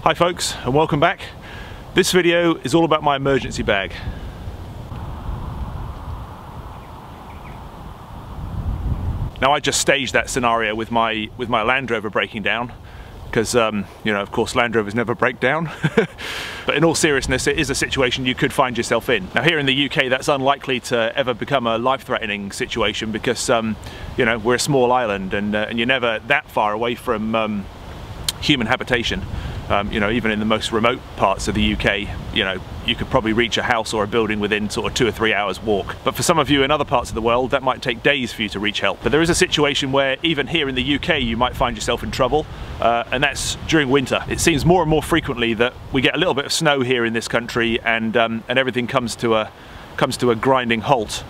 Hi folks, and welcome back. This video is all about my emergency bag. Now I just staged that scenario with my Land Rover breaking down because you know, of course Land Rovers never break down. But in all seriousness, it is a situation you could find yourself in. Now here in the UK that's unlikely to ever become a life-threatening situation because you know, we're a small island and you're never that far away from human habitation. You know, even in the most remote parts of the UK, you know, you could probably reach a house or a building within sort of 2 or 3 hours walk. But for some of you in other parts of the world, that might take days for you to reach help. But there is a situation where even here in the UK, you might find yourself in trouble, and that's during winter. It seems more and more frequently that we get a little bit of snow here in this country, and everything comes to a grinding halt.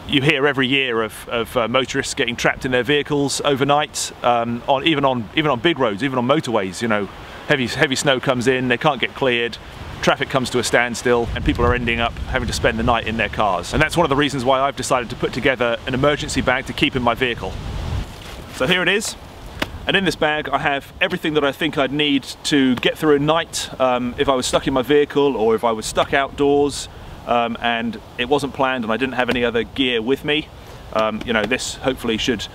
You hear every year of motorists getting trapped in their vehicles overnight, even on big roads, even on motorways. You know, heavy snow comes in, they can't get cleared, traffic comes to a standstill, and people are ending up having to spend the night in their cars. And that's one of the reasons why I've decided to put together an emergency bag to keep in my vehicle. So here it is, and in this bag I have everything that I think I'd need to get through a night if I was stuck in my vehicle or if I was stuck outdoors. And it wasn't planned and I didn't have any other gear with me. You know, this hopefully should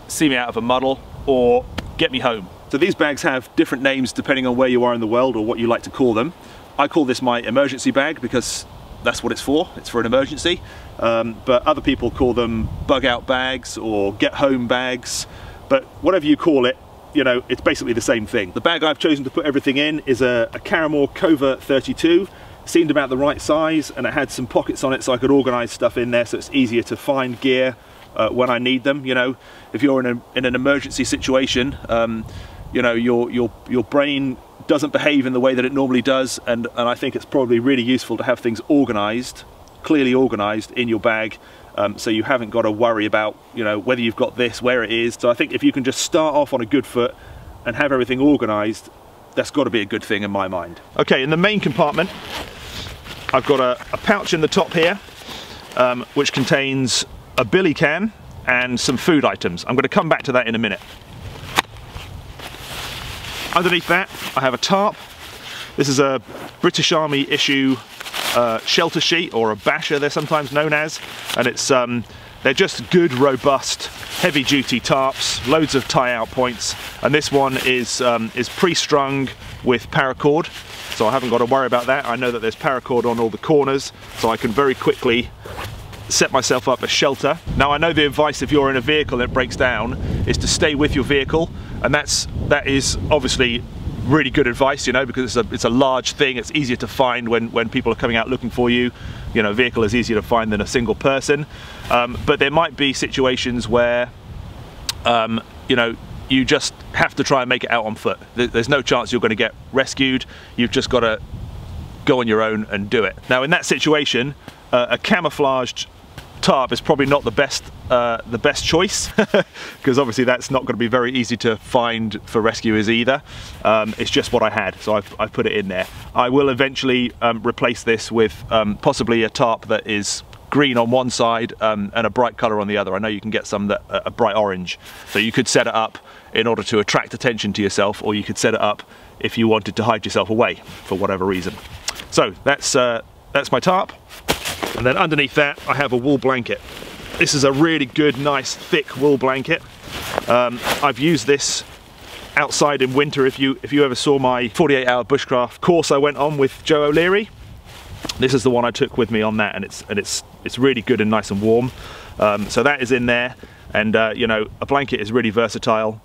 see me out of a muddle or get me home. So these bags have different names depending on where you are in the world or what you like to call them. I call this my emergency bag because that's what it's for an emergency. But other people call them bug out bags or get home bags. But whatever you call it, you know, it's basically the same thing. The bag I've chosen to put everything in is a Caramore Covert 32. Seemed about the right size, and it had some pockets on it so I could organise stuff in there so it's easier to find gear when I need them. You know, if you're in an emergency situation, you know, your brain doesn't behave in the way that it normally does, and I think it's probably really useful to have things organised, clearly organised in your bag, so you haven't got to worry about, you know, whether you've got this, where it is. So I think if you can just start off on a good foot and have everything organised, that's got to be a good thing in my mind. Okay, in the main compartment I've got a pouch in the top here, which contains a billy can and some food items. I'm going to come back to that in a minute. Underneath that I have a tarp. This is a British Army issue shelter sheet, or a basher they're sometimes known as, and it's they're just good, robust, heavy-duty tarps, loads of tie-out points, and this one is pre-strung with paracord. So I haven't got to worry about that. I know that there's paracord on all the corners, so I can very quickly set myself up a shelter. Now I know the advice if you're in a vehicle and it breaks down is to stay with your vehicle, and that is obviously really good advice, you know, because it's a large thing. It's easier to find when people are coming out looking for you. You know, a vehicle is easier to find than a single person. But there might be situations where you know, you just have to try and make it out on foot. There's no chance you're going to get rescued. You've just got to go on your own and do it. Now in that situation, a camouflaged tarp is probably not the best choice because obviously that's not going to be very easy to find for rescuers either. It's just what I had, so I've put it in there. I will eventually replace this with possibly a tarp that is green on one side and a bright colour on the other. I know you can get some that are bright orange, so you could set it up in order to attract attention to yourself, or you could set it up if you wanted to hide yourself away for whatever reason. So that's my tarp, and then underneath that I have a wool blanket. This is a really good, nice, thick wool blanket. I've used this outside in winter. If you ever saw my 48-hour bushcraft course I went on with Joe O'Leary, this is the one I took with me on that, and it's really good and nice and warm. So that is in there, and you know, a blanket is really versatile.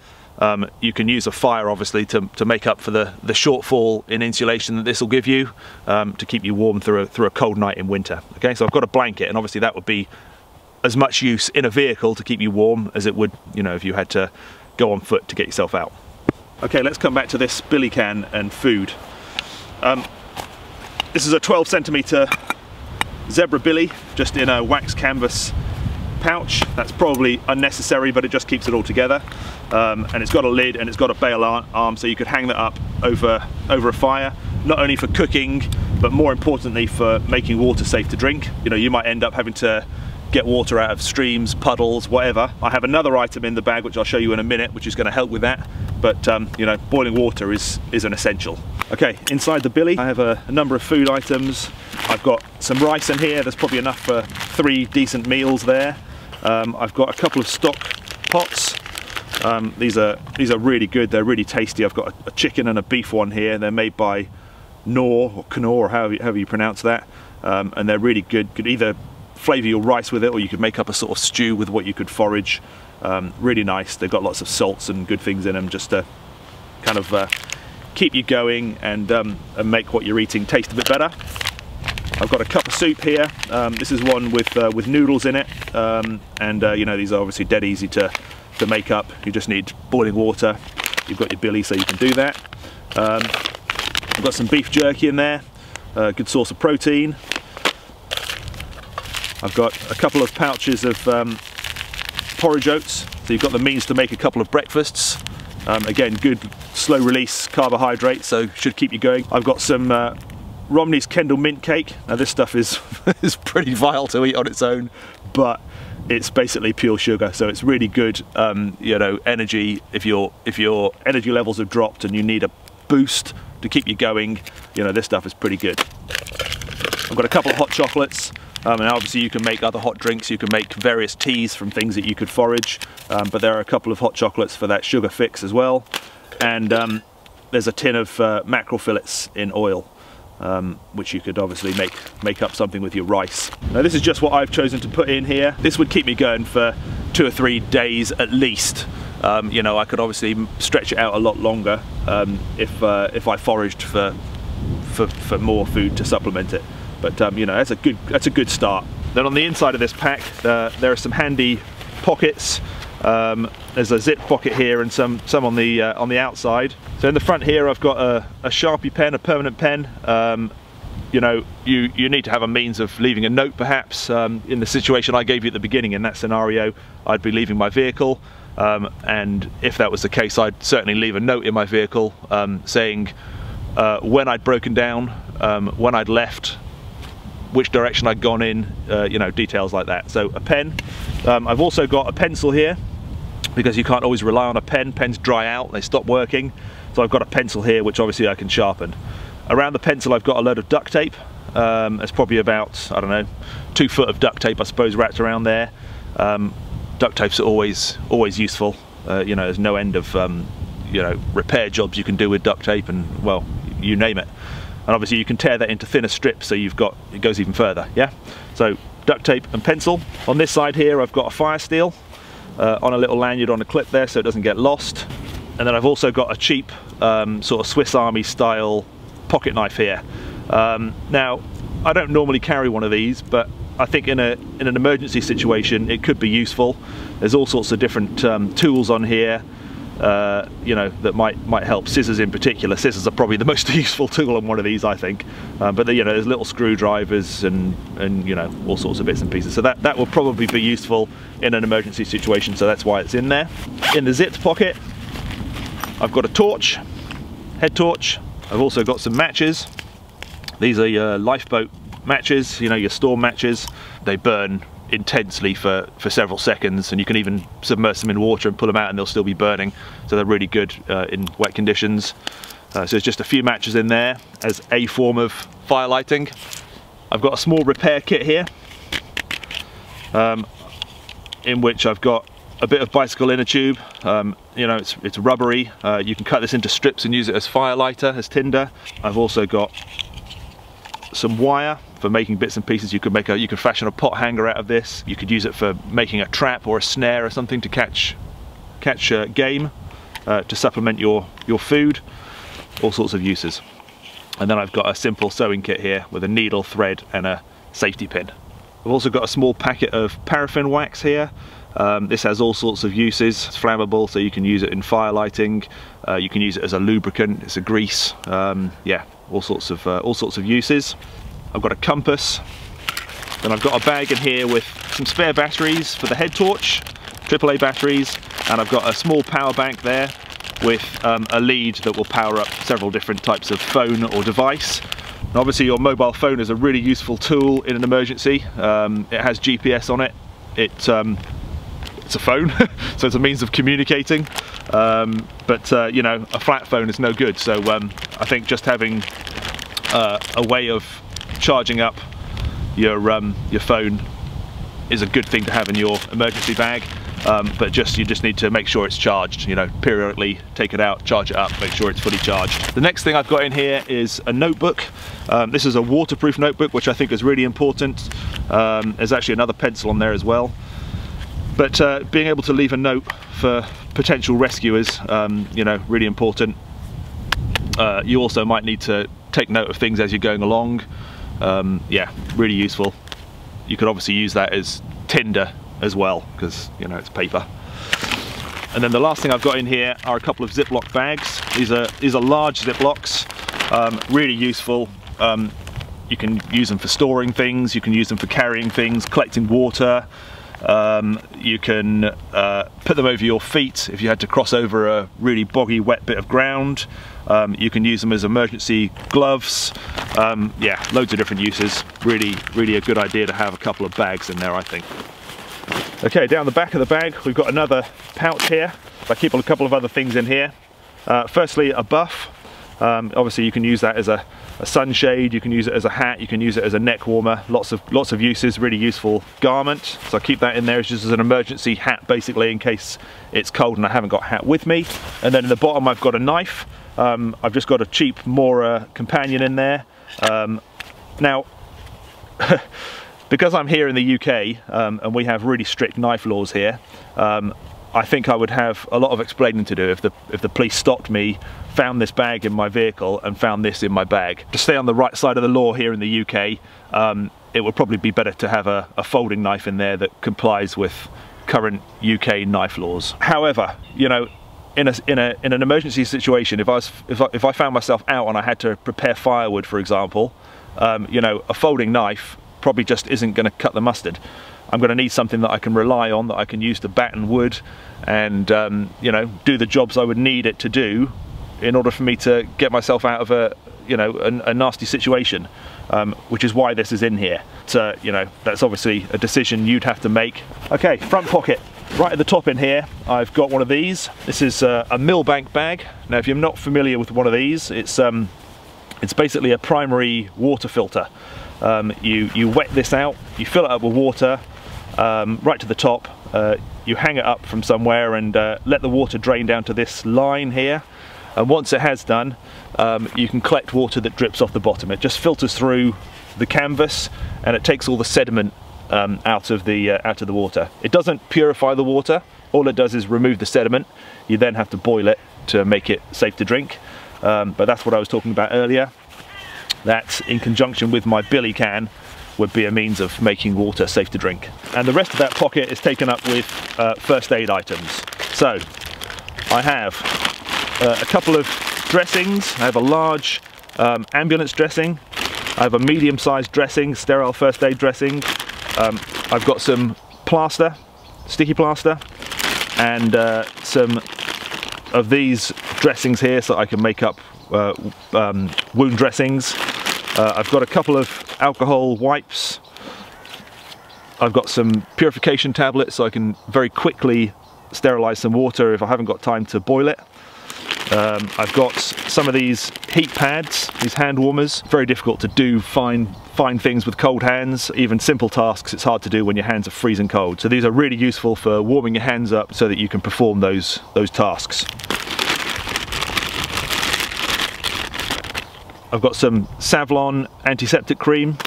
You can use a fire obviously to make up for the shortfall in insulation that this will give you, to keep you warm through a cold night in winter. Okay, so I've got a blanket, and obviously that would be as much use in a vehicle to keep you warm as it would, you know, if you had to go on foot to get yourself out. Okay, let's come back to this billy can and food. This is a 12cm zebra billy, just in a wax canvas pouch. That's probably unnecessary, but it just keeps it all together. And it's got a lid and it's got a bail arm, so you could hang that up over a fire, not only for cooking, but more importantly for making water safe to drink. You know, you might end up having to get water out of streams, puddles, whatever. I have another item in the bag which I'll show you in a minute, which is going to help with that. but you know, boiling water is an essential. Okay, inside the billy I have a number of food items. I've got some rice in here. There's probably enough for 3 decent meals there. I've got a couple of stock pots. These are really good. They're really tasty. I've got a chicken and a beef one here. They're made by Knorr or Knorr, or however you pronounce that, and they're really good. You could either flavour your rice with it, or you could make up a sort of stew with what you could forage. Really nice. They've got lots of salts and good things in them, just to kind of keep you going and make what you're eating taste a bit better. I've got a cup of soup here. This is one with noodles in it, and you know, these are obviously dead easy to make up. You just need boiling water. You've got your billy, so you can do that. I've got some beef jerky in there, good source of protein. I've got a couple of pouches of porridge oats, so you've got the means to make a couple of breakfasts. Again, good slow release carbohydrate, so should keep you going. I've got some Romney's Kendal mint cake. Now this stuff is is pretty vile to eat on its own, but it's basically pure sugar, so it's really good. You know, energy. If your energy levels have dropped and you need a boost to keep you going, you know, this stuff is pretty good. I've got a couple of hot chocolates. And obviously you can make other hot drinks, you can make various teas from things that you could forage, but there are a couple of hot chocolates for that sugar fix as well. And there's a tin of mackerel fillets in oil, which you could obviously make up something with your rice. Now this is just what I've chosen to put in here. This would keep me going for 2 or 3 days at least. You know, I could obviously stretch it out a lot longer if I foraged for more food to supplement it. But you know, that's a good start. Then on the inside of this pack, there are some handy pockets. There's a zip pocket here and some on the outside. So in the front here, I've got a Sharpie pen, a permanent pen. You know, you need to have a means of leaving a note, perhaps. In the situation I gave you at the beginning, in that scenario, I'd be leaving my vehicle, and if that was the case, I'd certainly leave a note in my vehicle saying when I'd broken down, when I'd left, which direction I'd gone in, you know, details like that. So a pen. I've also got a pencil here, because you can't always rely on a pen. Pens dry out, they stop working. So I've got a pencil here, which obviously I can sharpen. Around the pencil I've got a load of duct tape. There's probably about, I don't know, 2 foot of duct tape, I suppose, wrapped around there. Duct tapes are always useful. You know, there's no end of you know, repair jobs you can do with duct tape, and well, you name it. And obviously you can tear that into thinner strips, so it goes even further, yeah? So duct tape and pencil. On this side here I've got a fire steel on a little lanyard on a clip there, so it doesn't get lost. And then I've also got a cheap sort of Swiss Army style pocket knife here. Now, I don't normally carry one of these, but I think in an emergency situation it could be useful. There's all sorts of different tools on here. You know, that might help. Scissors in particular. Scissors are probably the most useful tool on one of these, I think. But you know, there's little screwdrivers and you know, all sorts of bits and pieces. So that will probably be useful in an emergency situation. So that's why it's in there. In the zipped pocket, I've got a torch, head torch. I've also got some matches. These are your lifeboat matches. You know, your storm matches. They burn intensely for several seconds, and you can even submerge them in water and pull them out and they'll still be burning, so they're really good in wet conditions. So there's just a few matches in there as a form of fire lighting. I've got a small repair kit here, in which I've got a bit of bicycle inner tube. You know, it's rubbery. You can cut this into strips and use it as fire lighter, as tinder. I've also got some wire for making bits and pieces. You could fashion a pot hanger out of this. You could use it for making a trap or a snare or something to catch game, to supplement your food. All sorts of uses. And then I've got a simple sewing kit here with a needle, thread and a safety pin. I've also got a small packet of paraffin wax here. This has all sorts of uses. It's flammable, so you can use it in fire lighting. You can use it as a lubricant. It's a grease. Yeah, all sorts of uses. I've got a compass. Then I've got a bag in here with some spare batteries for the head torch, AAA batteries, and I've got a small power bank there with a lead that will power up several different types of phone or device. And obviously your mobile phone is a really useful tool in an emergency. It has GPS on it. It's it's a phone, so it's a means of communicating. But you know, a flat phone is no good. So I think just having a way of charging up your phone is a good thing to have in your emergency bag. But you just need to make sure it's charged, you know, periodically take it out, charge it up, make sure it's fully charged. The next thing I've got in here is a notebook. This is a waterproof notebook, which I think is really important. There's actually another pencil on there as well. But being able to leave a note for potential rescuers, you know, really important. You also might need to take note of things as you're going along. Yeah, really useful. You could obviously use that as Tinder as well, because you know it's paper. And then the last thing I've got in here are a couple of Ziploc bags. These are large Ziplocs, really useful. You can use them for storing things, you can use them for carrying things, collecting water. You can put them over your feet if you had to cross over a really boggy, wet bit of ground. You can use them as emergency gloves. Yeah, loads of different uses. Really a good idea to have a couple of bags in there, I think. Okay, down the back of the bag we've got another pouch here. I keep a couple of other things in here. Firstly, a buff. Obviously you can use that as a sunshade, you can use it as a hat, you can use it as a neck warmer, lots of uses, really useful garment. So I keep that in there just as an emergency hat, basically, in case it's cold and I haven't got a hat with me. And then in the bottom I've got a knife. I've just got a cheap Mora companion in there. Now, because I'm here in the UK and we have really strict knife laws here, I think I would have a lot of explaining to do if the police stopped me, found this bag in my vehicle and found this in my bag. To stay on the right side of the law here in the UK, it would probably be better to have a folding knife in there that complies with current UK knife laws. However, you know, in an emergency situation, if I found myself out and I had to prepare firewood, for example, you know, a folding knife probably just isn't going to cut the mustard. I'm going to need something that I can rely on, that I can use to batten wood and you know, do the jobs I would need it to do in order for me to get myself out of a nasty situation, which is why this is in here. So you know, that's obviously a decision you'd have to make. Okay, front pocket. Right at the top in here I've got one of these. This is a Milbank bag. Now if you're not familiar with one of these, it's basically a primary water filter. You wet this out, you fill it up with water right to the top, you hang it up from somewhere and let the water drain down to this line here, and once it has done, you can collect water that drips off the bottom. It just filters through the canvas and it takes all the sediment out of the water. It doesn't purify the water, all it does is remove the sediment. You then have to boil it to make it safe to drink, but that's what I was talking about earlier. That, in conjunction with my billy can, would be a means of making water safe to drink. And the rest of that pocket is taken up with first aid items. So I have a couple of dressings. I have a large ambulance dressing. I have a medium-sized dressing, sterile first aid dressing. I've got some plaster, sticky plaster, and some of these dressings here so I can make up wound dressings. I've got a couple of alcohol wipes. I've got some purification tablets so I can very quickly sterilize some water if I haven't got time to boil it. I've got some of these heat pads, these hand warmers. Very difficult to do fine things with cold hands. Even simple tasks it's hard to do when your hands are freezing cold. So these are really useful for warming your hands up so that you can perform those tasks. I've got some Savlon antiseptic cream.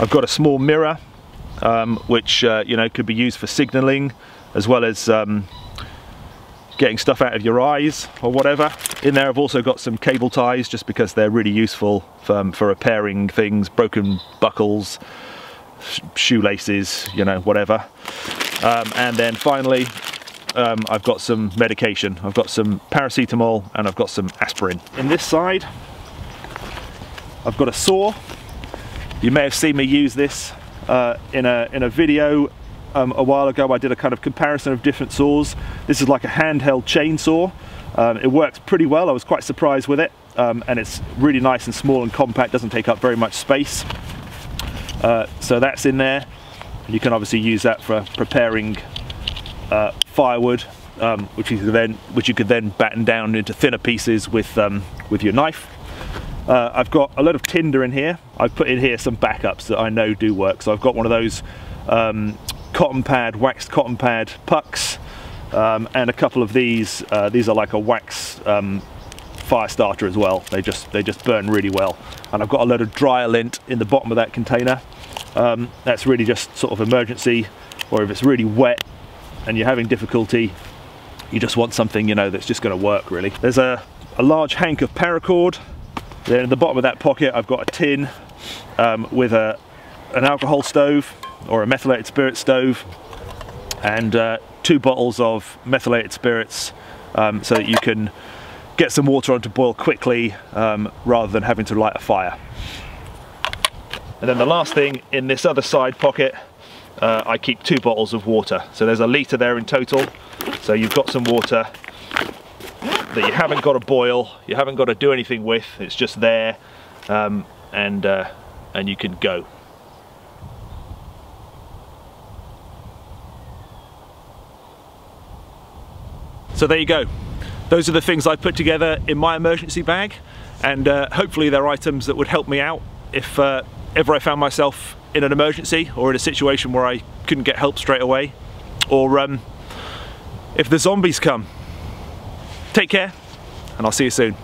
I've got a small mirror, which you know, could be used for signalling, as well as getting stuff out of your eyes or whatever. In there I've also got some cable ties, just because they're really useful for repairing things, broken buckles, shoelaces, you know, whatever. And then finally, I've got some medication. I've got some paracetamol and I've got some aspirin. In this side, I've got a saw. You may have seen me use this in a video a while ago. I did a kind of comparison of different saws. This is like a handheld chainsaw. It works pretty well. I was quite surprised with it, and it's really nice and small and compact, doesn't take up very much space. So that's in there. You can obviously use that for preparing firewood, which you could then batten down into thinner pieces with your knife. I've got a lot of Tinder in here. I've put in here some backups that I know do work. So I've got one of those waxed cotton pad pucks, and a couple of these. These are like a wax fire starter as well. They just burn really well. And I've got a load of dryer lint in the bottom of that container. That's really just sort of emergency, or if it's really wet and you're having difficulty, you just want something, you know, that's just going to work really. There's a large hank of paracord. Then in the bottom of that pocket I've got a tin with an alcohol stove or a methylated spirit stove, and 2 bottles of methylated spirits, so that you can get some water on to boil quickly rather than having to light a fire. And then the last thing, in this other side pocket, I keep 2 bottles of water. So there's a litre there in total. So you've got some water that you haven't got to boil, you haven't got to do anything with, it's just there, and you can go. So there you go. Those are the things I put together in my emergency bag, and hopefully they're items that would help me out if ever I found myself in an emergency or in a situation where I couldn't get help straight away, or if the zombies come. Take care, and I'll see you soon.